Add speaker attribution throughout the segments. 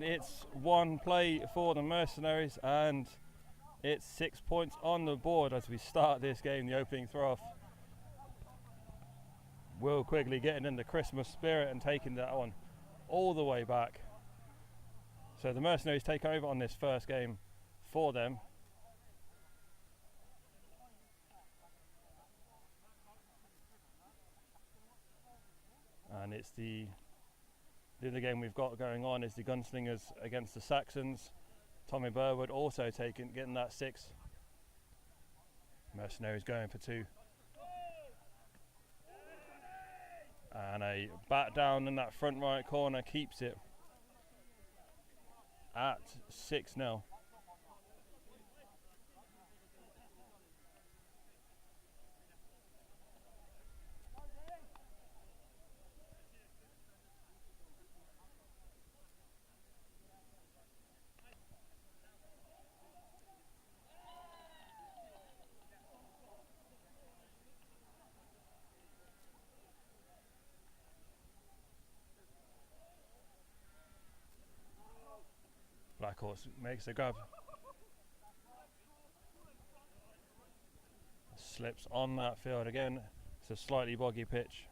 Speaker 1: and it's one play for the Mercenaries, and it's 6 points on the board as we start this game, the opening throw-off. Will Quigley getting in the Christmas spirit and taking that one all the way back. So the Mercenaries take over on this first game for them. And it's the other game we've got going on is the Gunslingers against the Saxons. Tommy Burwood also getting that 6. Mercenaries going for 2. And a bat down in that front right corner keeps it at 6-0. Blackhawk makes a grab. Slips on that field again. It's a slightly boggy pitch.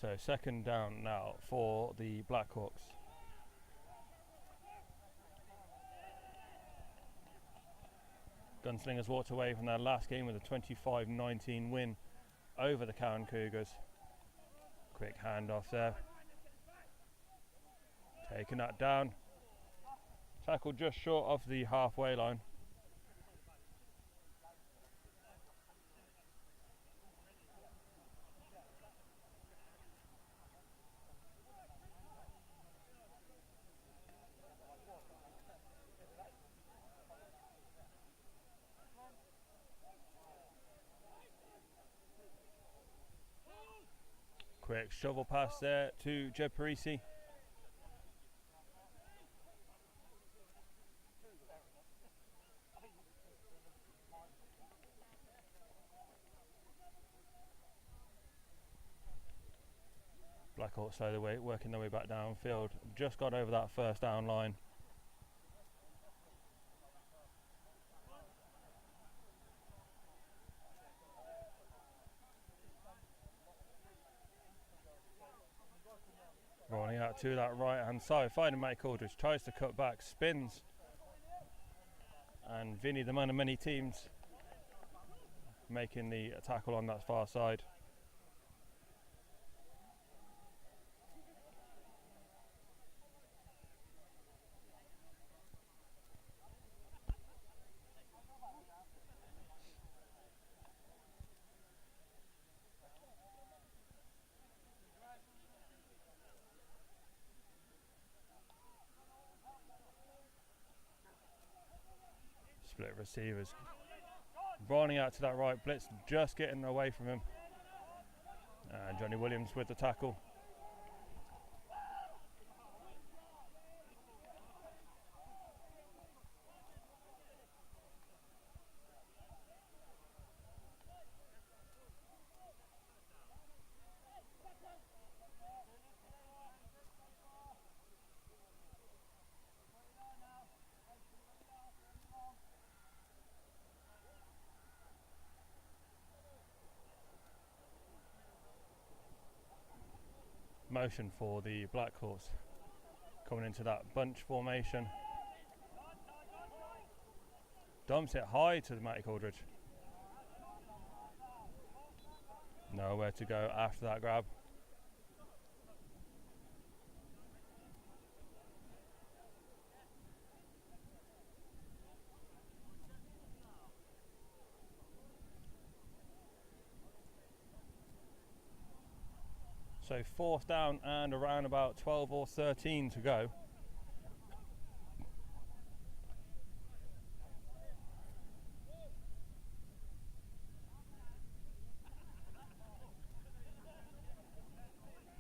Speaker 1: So second down now for the Blackhawks. Gunslingers walked away from their last game with a 25-19 win over the Cowan Cougars. Quick handoff there. Taking that down. Tackle just short of the halfway line. Quick shovel pass there to Jeb Parisi. Blackhawk slowly working their way back downfield. Just got over that first down line. Rolling out to that right hand side, finding Mike Aldridge, tries to cut back, spins, and Vinny, the man of many teams, making the tackle on that far side. Split receivers, running out to that right, blitz just getting away from him, and Johnny Williams with the tackle. Motion for the Blackhawks, coming into that bunch formation. Dumps it high to the Mike Aldridge. Nowhere to go after that grab. So fourth down and around about 12 or 13 to go.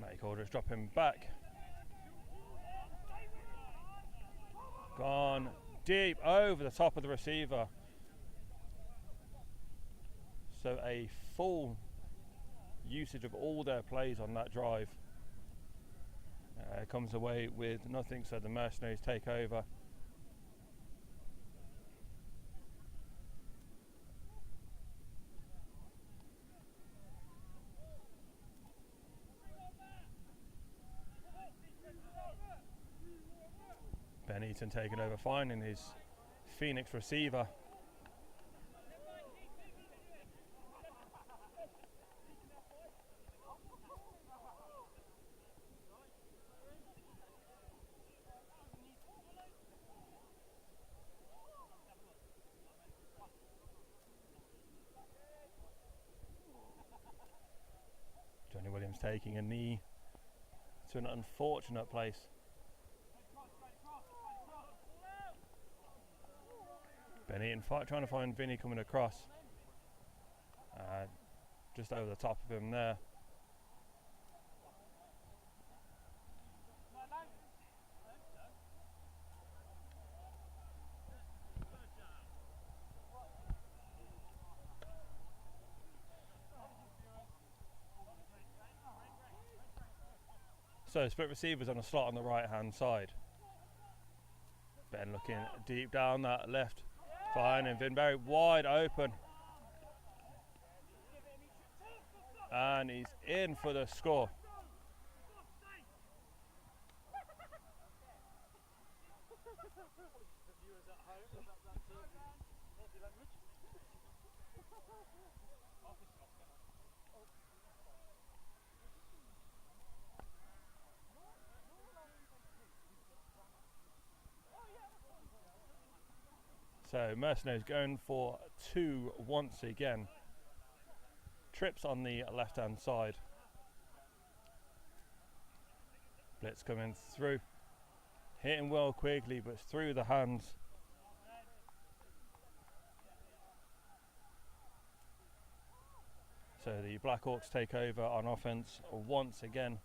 Speaker 1: Mike Aldridge dropping back. Gone deep over the top of the receiver. So a full usage of all their plays on that drive. Comes away with nothing, so the Mercenaries take over. Ben Eaton taking over, finding his Phoenix receiver. Johnny Williams taking a knee to an unfortunate place. Ben Eaton trying to find Vinny coming across. Just over the top of him there. So split receivers on a slot on the right hand side. Ben looking deep down that left, finding Vinberry wide open. And he's in for the score. So Mercenaries going for two once again. Trips on the left hand side. Blitz coming through. Hitting well quickly, but through the hands. So the Blackhawks take over on offense once again.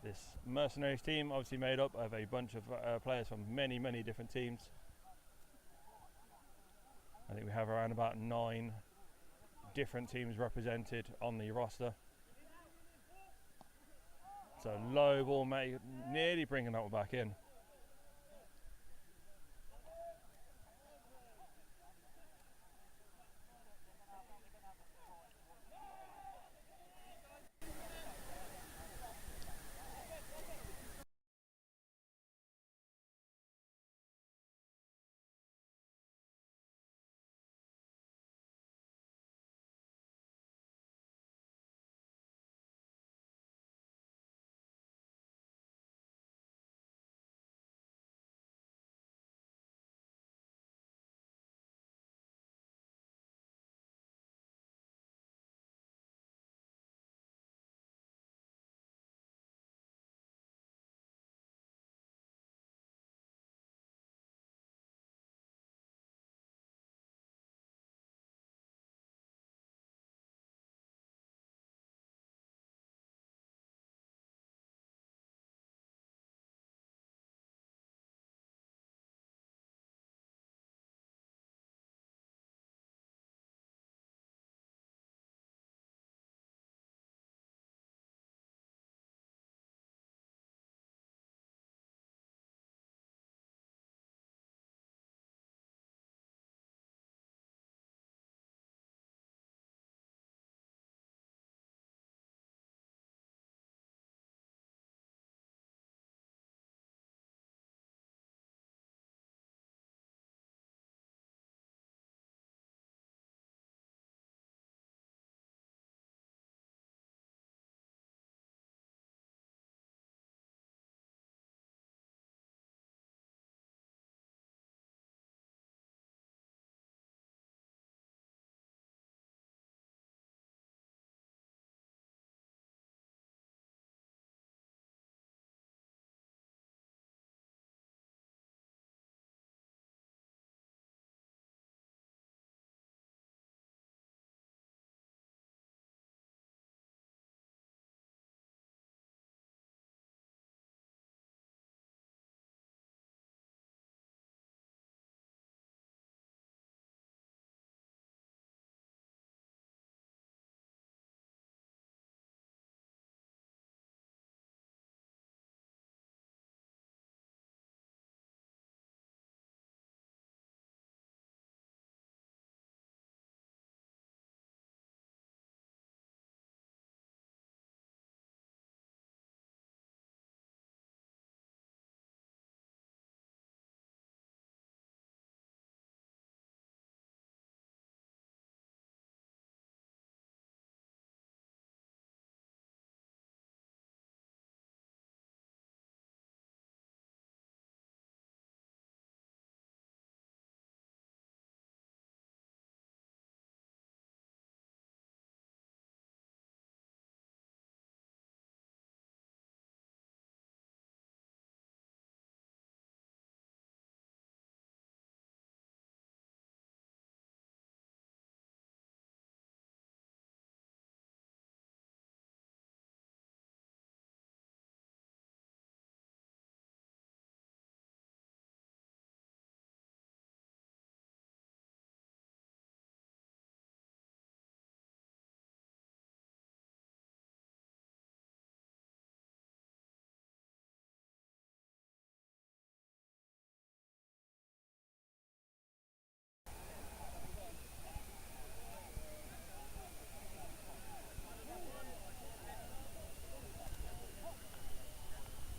Speaker 1: This Mercenaries team obviously made up of a bunch of players from many different teams. I think we have around about 9 different teams represented on the roster. So low ball, nearly bringing that one back in.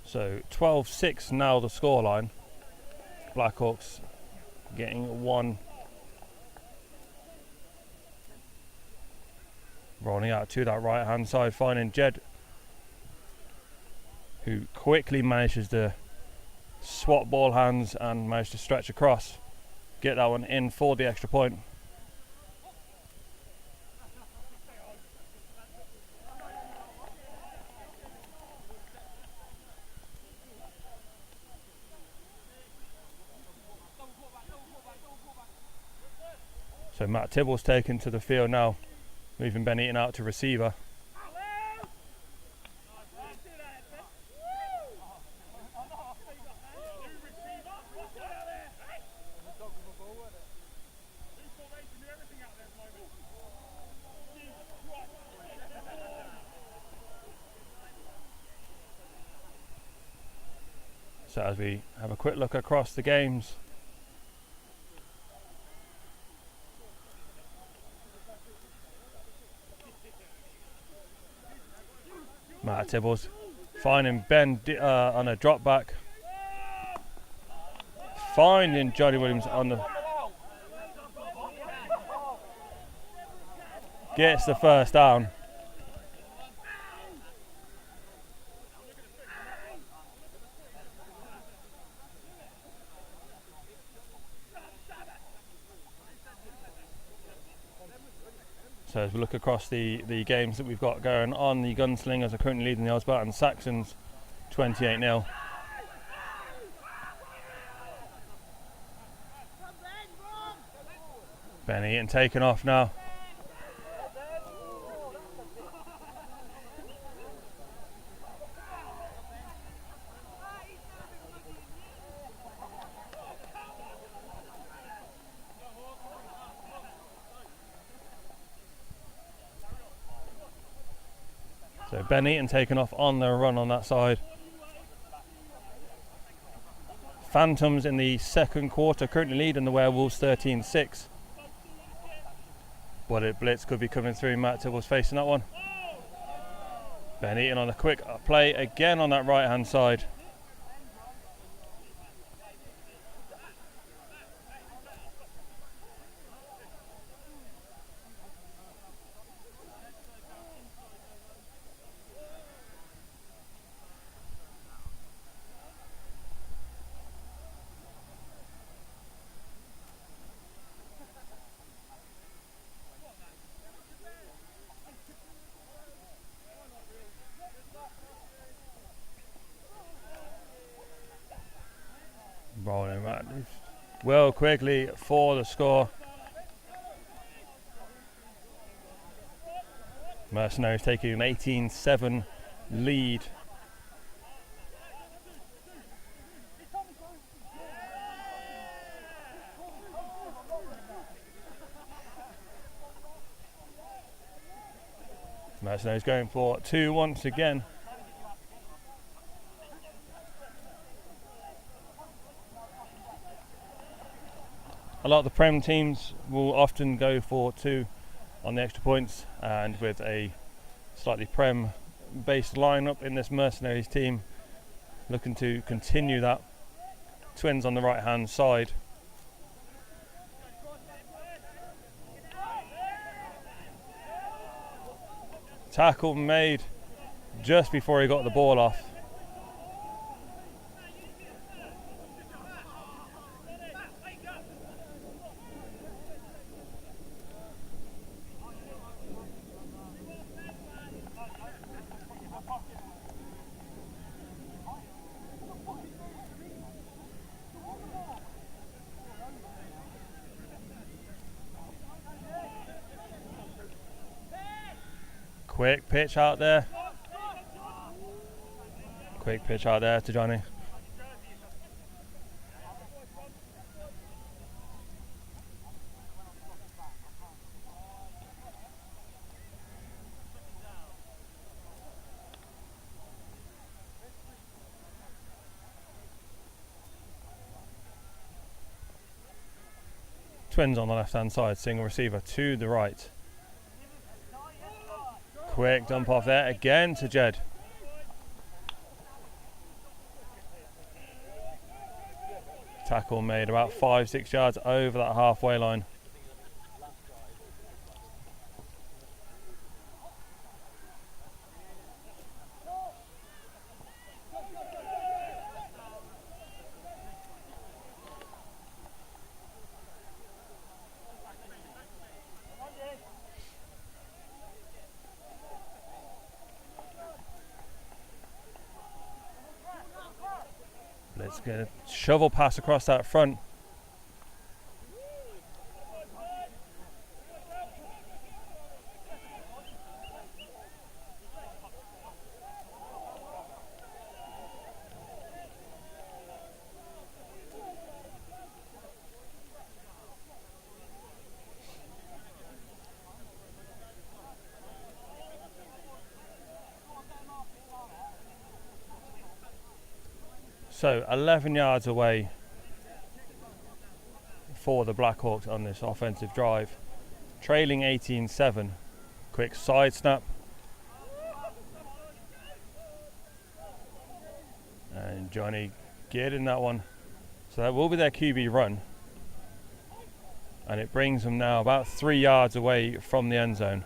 Speaker 1: So 12-6 now the scoreline. Blackhawks getting one. Rolling out to that right hand side, finding Jed, who quickly manages to swap ball hands and manage to stretch across. Get that one in for the extra point. So Matt Tibble's taken to the field now, moving Ben Eaton out to receiver. So as we have a quick look across the games, Matt Tibbles finding Ben on a drop back, finding Johnny Williams on the, gets the first down. So as we look across the games that we've got going on, the Gunslingers are currently leading the Osbarton Saxons 28-0. Ben Eaton taken off now. So Ben Eaton taken off on the run on that side. Phantoms in the second quarter currently leading the Werewolves 13-6. But it blitz could be coming through. Matt Tibble's facing that one. Ben Eaton on a quick play again on that right hand side. Rolling right well quickly for the score. Mercenaries taking an 18-7 lead. Mercenaries going for two once again. A lot of the Prem teams will often go for two on the extra points, and with a slightly Prem based lineup in this Mercenaries team, looking to continue that. Twins on the right hand side. Tackle made just before he got the ball off. Quick pitch out there. Quick pitch out there to Johnny. Twins on the left hand side, single receiver to the right. Quick dump off there again to Jed. Tackle made about 5-6 yards over that halfway line. Let's get a shovel pass across that front. So 11 yards away for the Blackhawks on this offensive drive. Trailing 18-7. Quick side snap. And Johnny getting that one. So that will be their QB run. And it brings them now about 3 yards away from the end zone.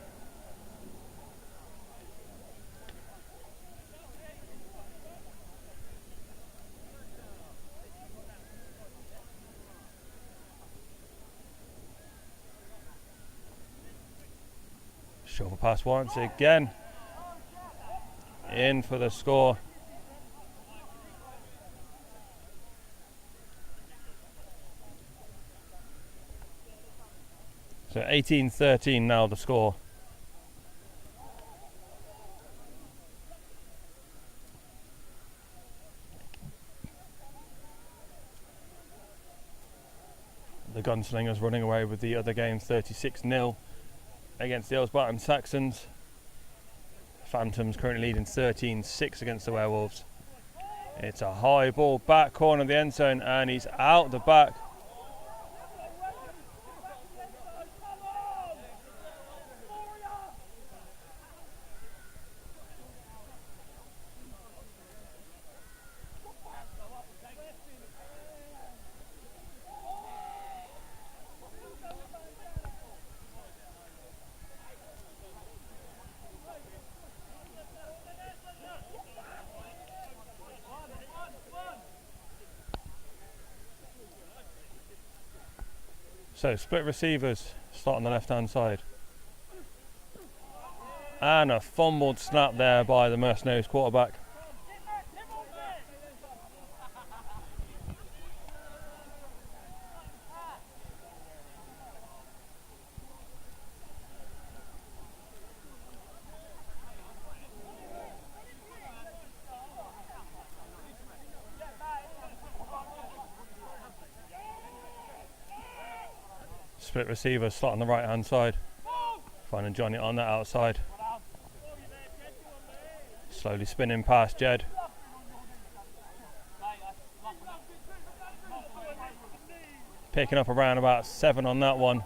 Speaker 1: Shovel pass once again. In for the score. So 18-13 now the score. The Gunslingers running away with the other game 36-0 against the Elsbarton Saxons. Phantoms currently leading 13-6 against the Werewolves. It's a high ball back corner of the end zone and he's out the back. So split receivers start on the left hand side. And a fumbled snap there by the Mercenaries quarterback. Split receiver slot on the right hand side. Finding Johnny on that outside. Slowly spinning past Jed. Picking up around about 7 on that one.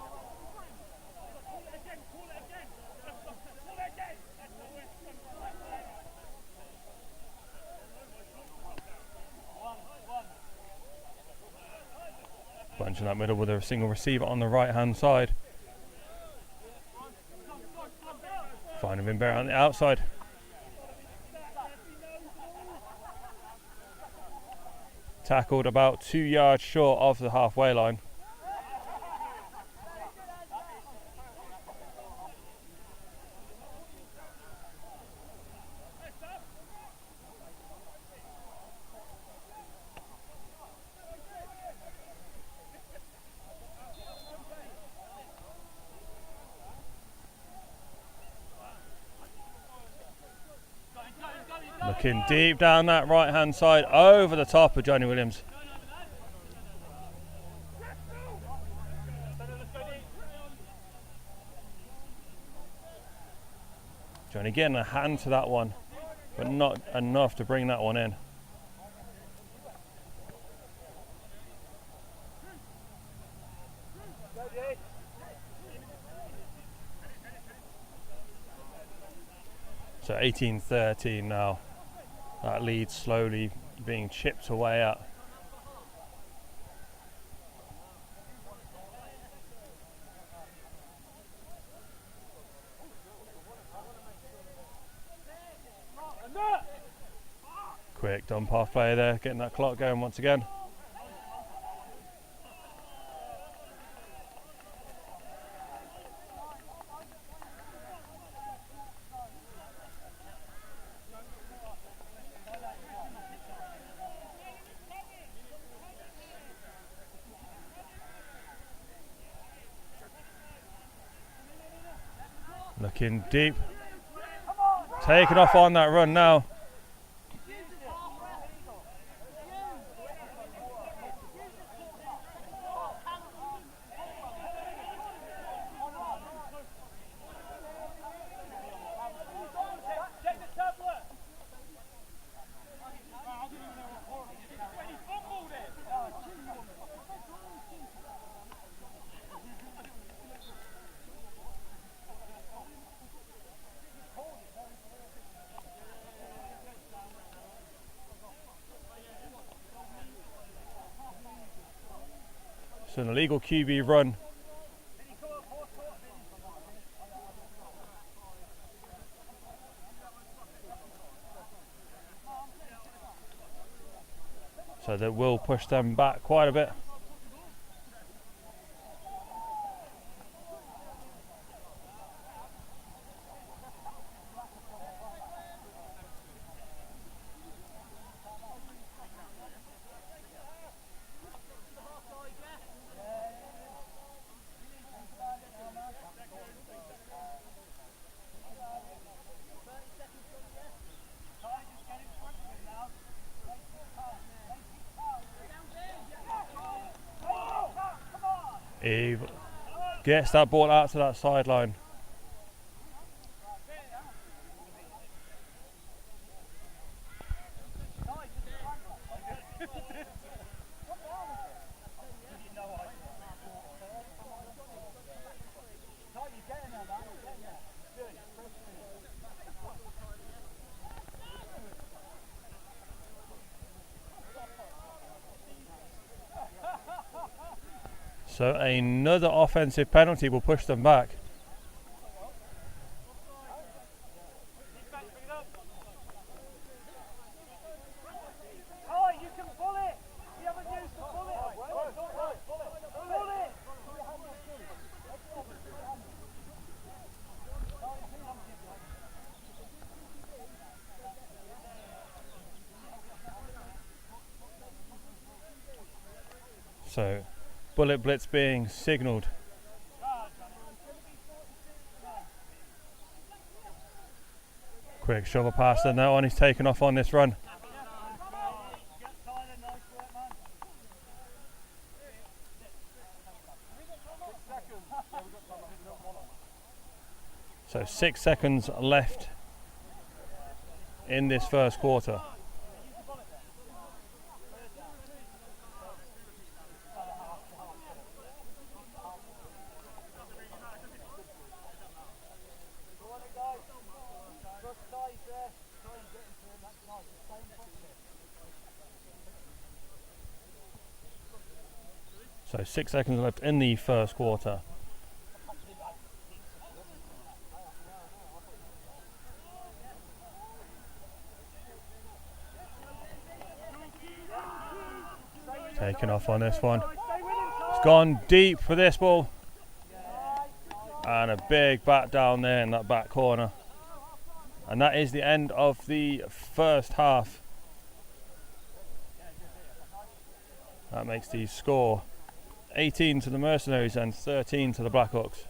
Speaker 1: Bunch in that middle with a single receiver on the right hand side. Finding him better on the outside. Tackled about 2 yards short of the halfway line. Looking deep down that right hand side over the top of Johnny Williams. Johnny getting a hand to that one, but not enough to bring that one in. So 18-13 now. That lead slowly being chipped away at. Kicked on path player there, getting that clock going once again. Looking deep. Taking off on that run now. So an illegal QB run. So that will push them back quite a bit. He gets that ball out to that sideline. So another offensive penalty will push them back. So bullet blitz being signalled. Quick shovel pass, and that one is taken off on this run. So 6 seconds left in this first quarter. So 6 seconds left in the first quarter. Taking off on this one. It's gone deep for this ball. And a big bat down there in that back corner. And that is the end of the first half. That makes the score 18 to the Mercenaries and 13 to the Blackhawks.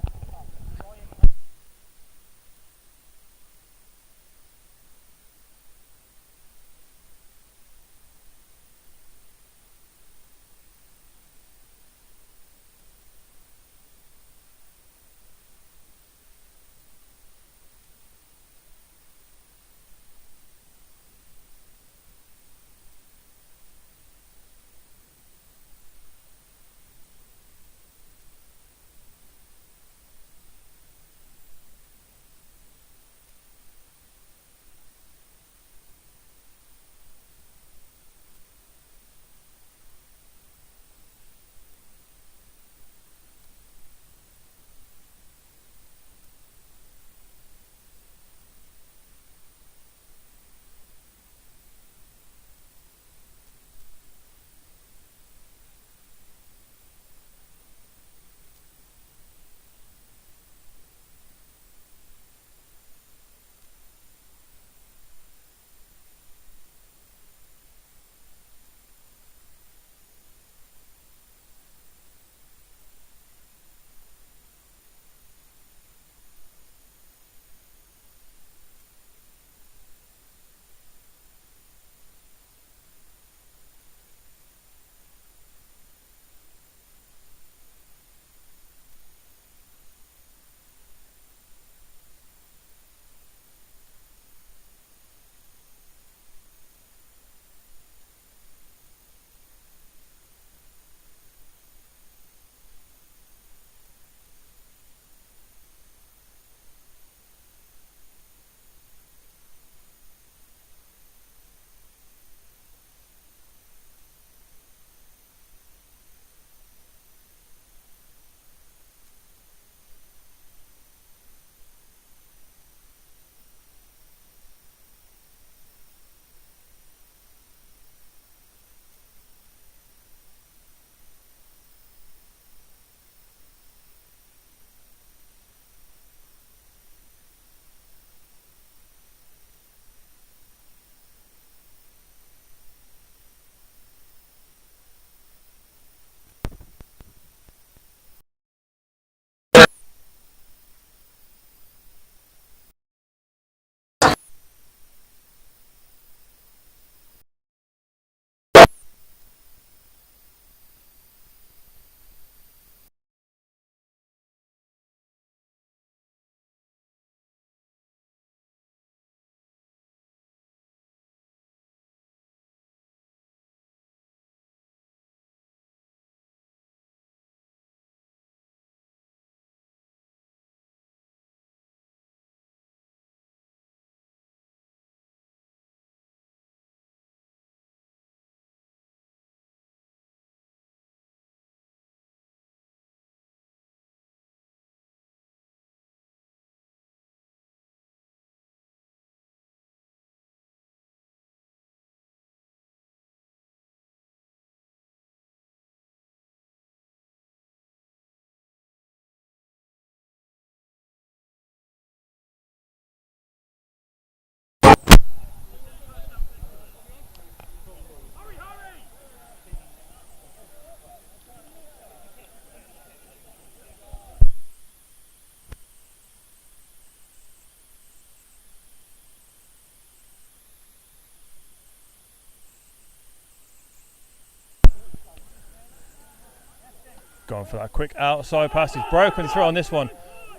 Speaker 1: Going for that quick outside pass. He's broken through on this one.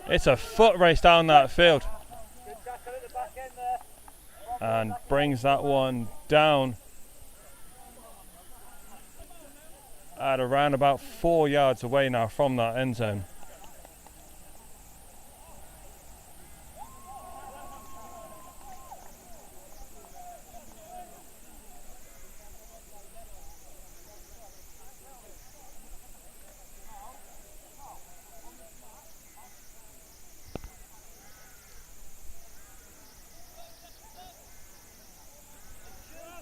Speaker 1: It's a foot race down that field. And brings that one down at around about 4 yards away now from that end zone.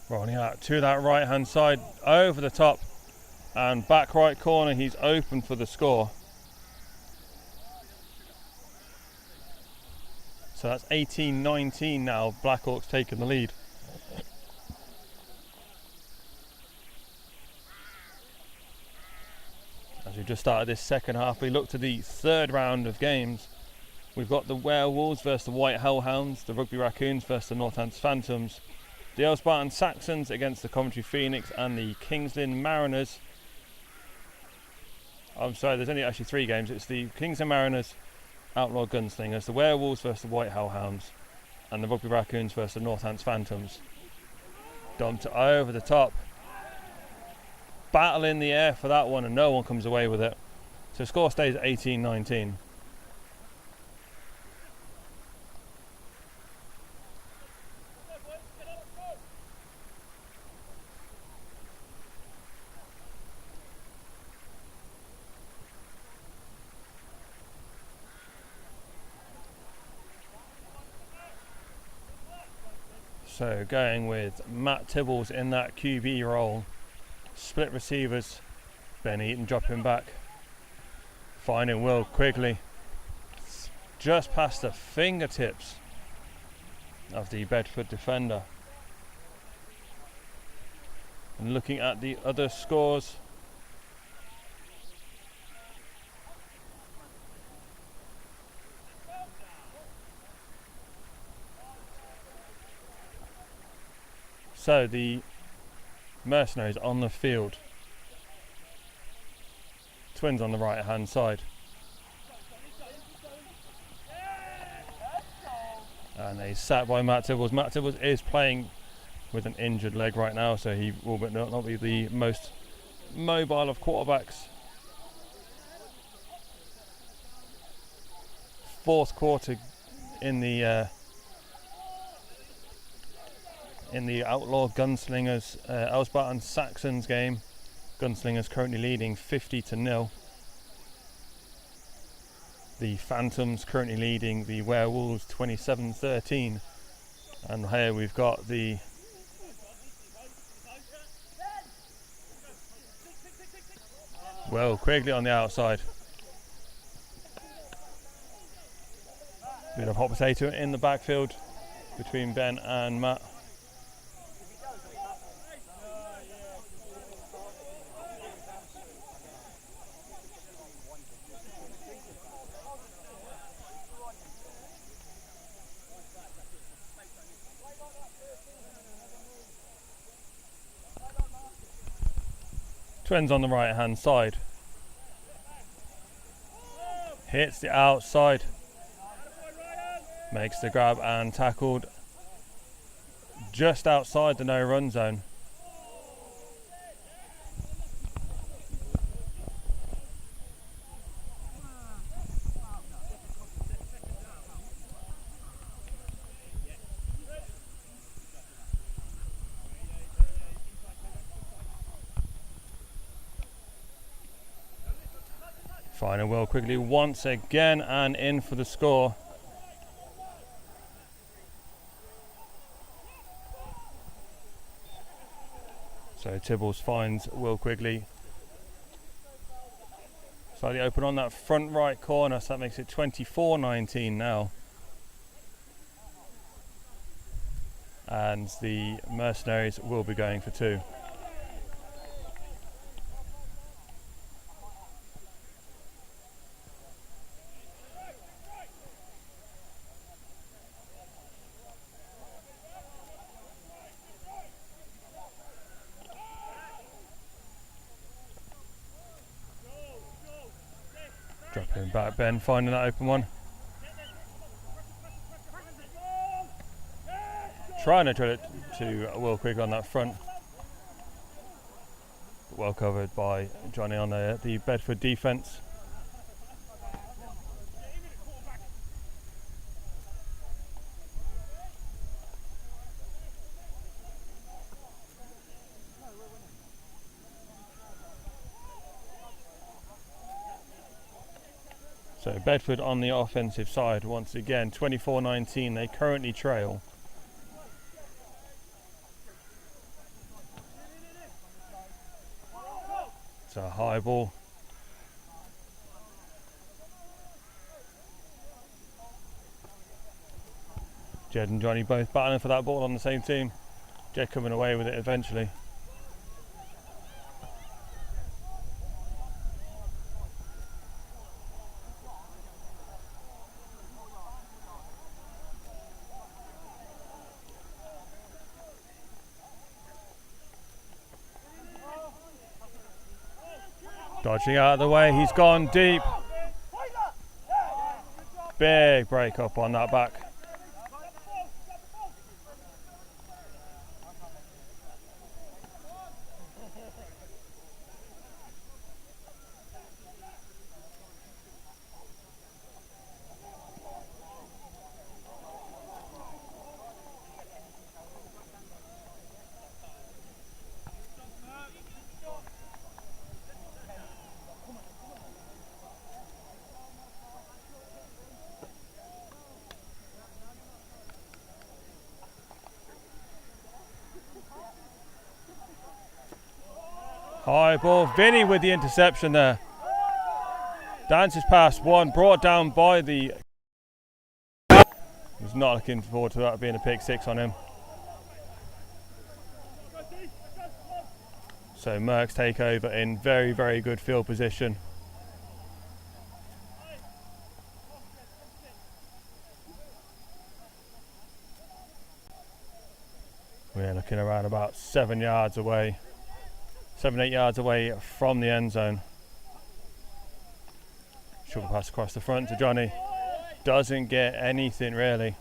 Speaker 1: Rolling out to that right hand side, over the top and back right corner. He's open for the score. So that's 18-19 now. Blackhawks taking the lead. As we just started this second half, we look to the third round of games. We've got the Werewolves versus the White Hellhounds, the Rugby Raccoons versus the Northants Phantoms, the El Spartan Saxons against the Coventry Phoenix, and the Kings Lynn Mariners. I'm sorry, there's only actually 3 games. It's the Kings Lynn Mariners, Outlaw Gunslingers, the Werewolves versus the White Hellhounds, and the Rugby Raccoons versus the Northants Phantoms. Dumped over the top. Battle in the air for that one, and no one comes away with it. So score stays at 18-19. So going with Matt Tibbles in that QB role. Split receivers. Ben Eaton dropping back. Finding Will Quigley. Just past the fingertips of the Bedford defender. And looking at the other scores. So the Mercenaries on the field. Twins on the right hand side. And a sack by Matt Tibbles. Matt Tibbles is playing with an injured leg right now, so he will not be the most mobile of quarterbacks. Fourth quarter in the Outlaw Gunslingers El Spartan Saxons game. Gunslingers currently leading 50-0. The Phantoms currently leading the Werewolves 27-13. And here we've got the Quigley on the outside. Bit of hot potato in the backfield between Ben and Matt. Twins on the right hand side. Hits the outside. Makes the grab and tackled just outside the no run zone. Finding Will Quigley once again and in for the score. So Tibbles finds Will Quigley slightly open on that front right corner, so that makes it 24-19 now. And the Mercenaries will be going for 2. Dropping back, Ben finding that open one. Trying to drill it to Will Quigg on that front. But well covered by Johnny on the Bedford defence. So Bedford on the offensive side once again, 24-19, they currently trail. It's a high ball. Jed and Johnny both battling for that ball on the same team. Jed coming away with it eventually. Dodging out of the way, he's gone deep. Big break up on that back. High ball, Vinny with the interception there. Dances past one, brought down by the... Was not looking forward to that being a pick six on him. So Mercs take over in very, very good field position. We're looking around about 7 yards away. 7-8 yards away from the end zone. Short pass across the front to Johnny. Doesn't get anything really.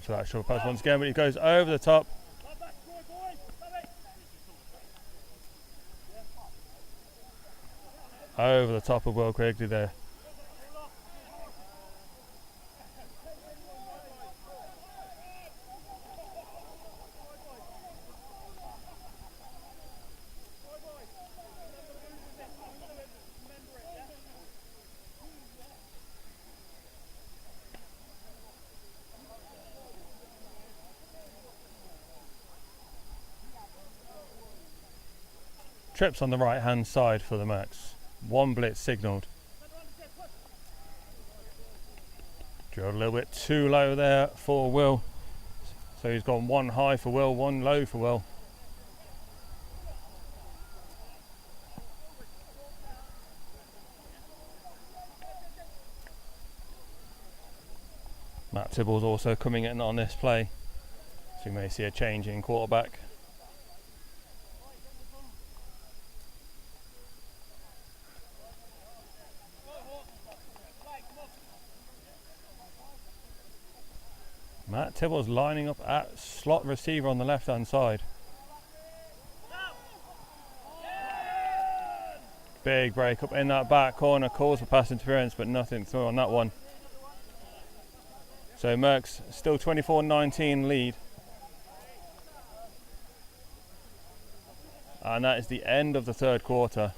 Speaker 1: So that short pass once again, but he goes over the top. Over the top of Will Quigley there. Trips on the right hand side for the Mercs. One blitz signalled. Drilled a little bit too low there for Will. So he's gone one high for Will, one low for Will. Matt Tibble's also coming in on this play. So we may see a change in quarterback. Matt Tibble's lining up at slot receiver on the left hand side. Big break up in that back corner, calls for pass interference, but nothing through on that one. So Mercs still 24-19 lead. And that is the end of the third quarter.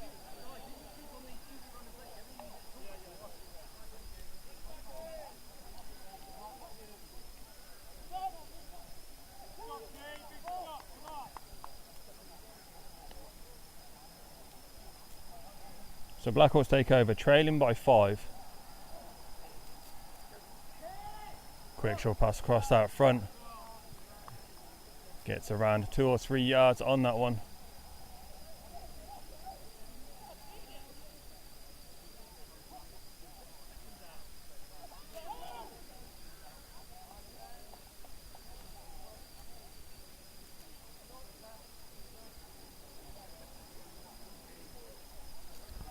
Speaker 1: So Blackhawks take over, trailing by 5. Quick short pass across that front. Gets around 2 or 3 yards on that one.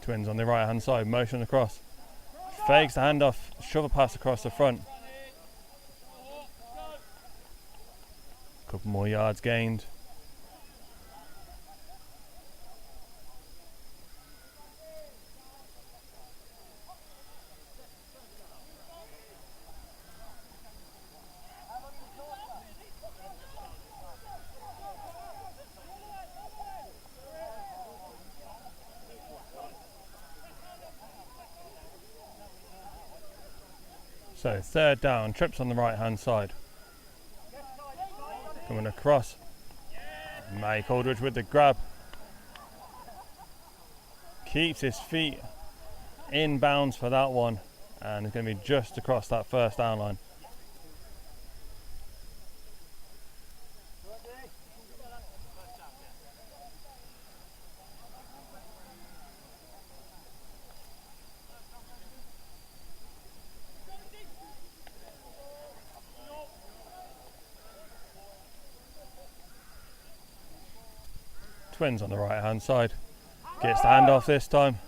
Speaker 1: Twins on the right hand side, motion across. Fakes the handoff, shove a pass across the front. Couple more yards gained. So third down, trips on the right hand side. Coming across. Mike Aldridge with the grab. Keeps his feet in bounds for that one, and it's going to be just across that first down line. Twins on the right hand side. Gets the handoff this time.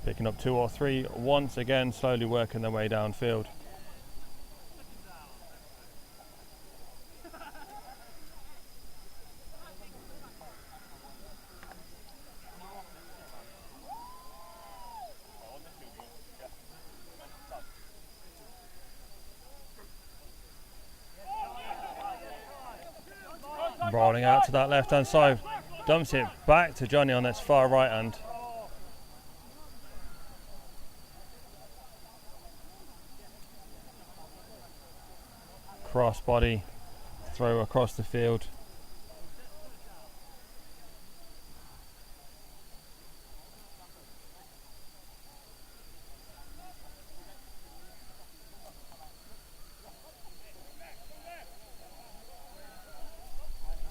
Speaker 1: Picking up 2 or 3 once again, slowly working their way downfield. Rolling out to that left hand side, dumps it back to Johnny on its far right hand. Cross body throw across the field.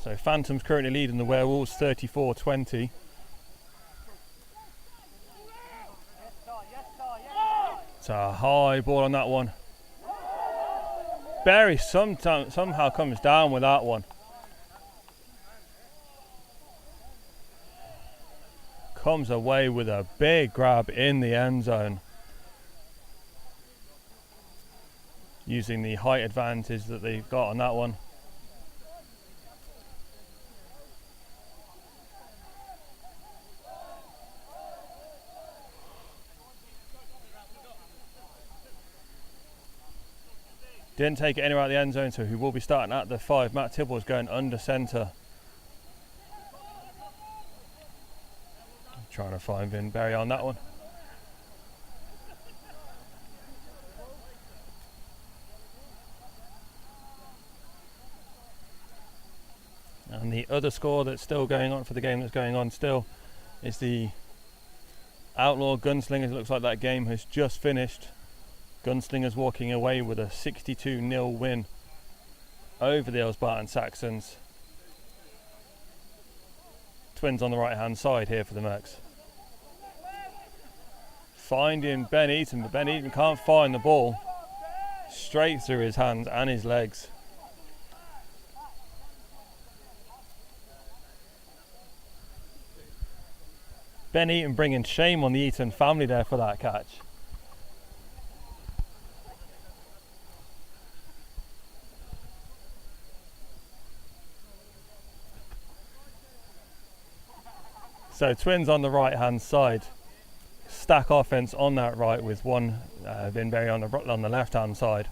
Speaker 1: So Phantoms currently leading the Werewolves 34-20. It's a high ball on that one. Barry somehow comes down with that one. Comes away with a big grab in the end zone. Using the height advantage that they've got on that one. Didn't take it anywhere out of the end zone, so he will be starting at the 5. Matt Tibble's going under centre. Trying to find Vin Berry on that one. And the other score that's still going on for the game that's going on still is the Outlaw Gunslingers. It looks like that game has just finished. Gunslingers walking away with a 62-0 win over the Elsbarton Saxons. Twins on the right hand side here for the Mercs. Finding Ben Eaton, but Ben Eaton can't find the ball. Straight through his hands and his legs. Ben Eaton bringing shame on the Eaton family there for that catch. So Twins on the right hand side, stack offense on that right with one Vin Berry on the left hand side.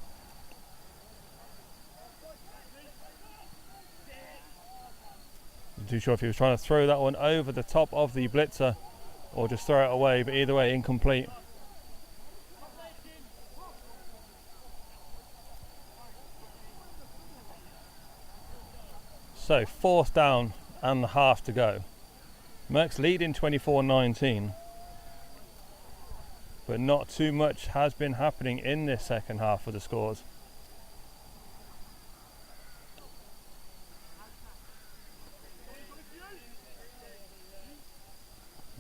Speaker 1: I'm too sure if he was trying to throw that one over the top of the blitzer or just throw it away, but either way incomplete. So 4th down and a half to go. Mercs leading 24-19, but not too much has been happening in this second half of the scores.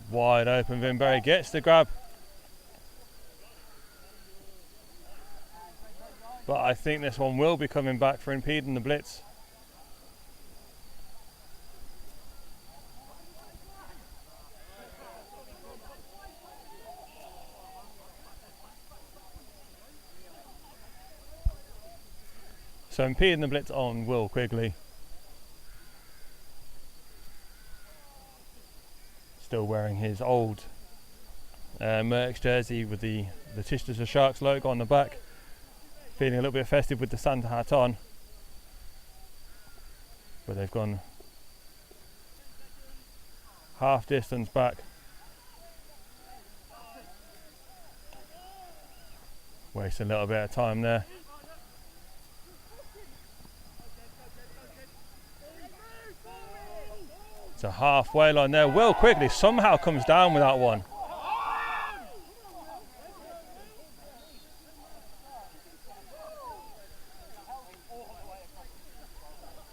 Speaker 1: Wide open, Vin Berry gets the grab, but I think this one will be coming back for impeding the blitz. So impeding the blitz on Will Quigley. Still wearing his old Mercs jersey with the Chichester Sharks logo on the back. Feeling a little bit festive with the Santa hat on. But they've gone half distance back. Wasting a little bit of time there. It's a halfway line there. Will Quigley somehow comes down with that one.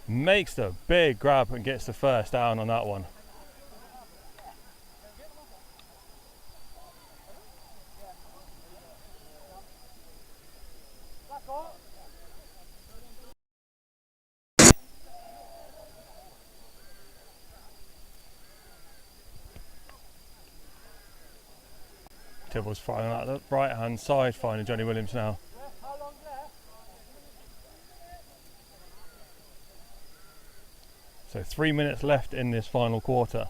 Speaker 1: Makes the big grab and gets the first down on that one. Tibble's firing out the right hand side, finding Johnny Williams now. So 3 minutes left in this final quarter.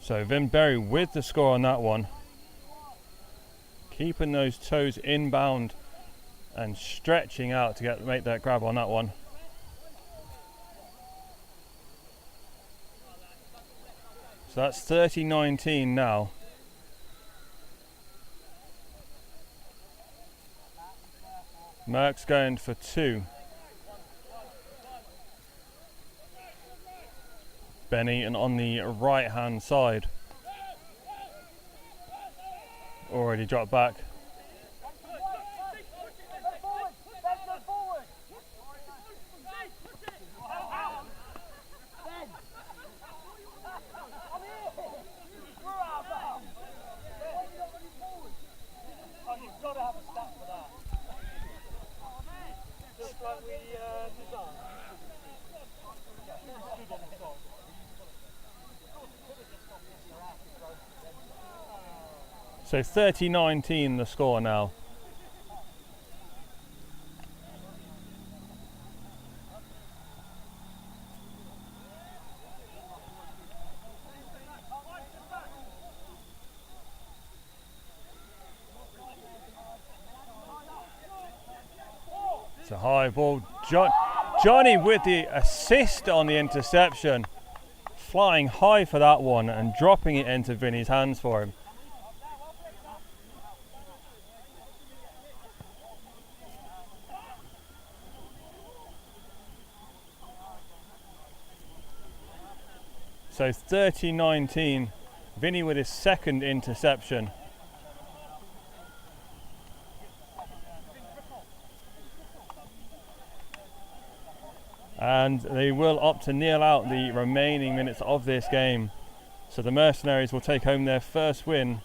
Speaker 1: So Vin Berry with the score on that one. Keeping those toes inbound and stretching out to make that grab on that one. So that's 30-19 now. Merck's going for two. Benny and on the right hand side. Already dropped back. So 30-19 the score now. It's a high ball. Johnny with the assist on the interception. Flying high for that one and dropping it into Vinny's hands for him. So 30-19, Vinny with his second interception. And they will opt to kneel out the remaining minutes of this game. So the Mercenaries will take home their first win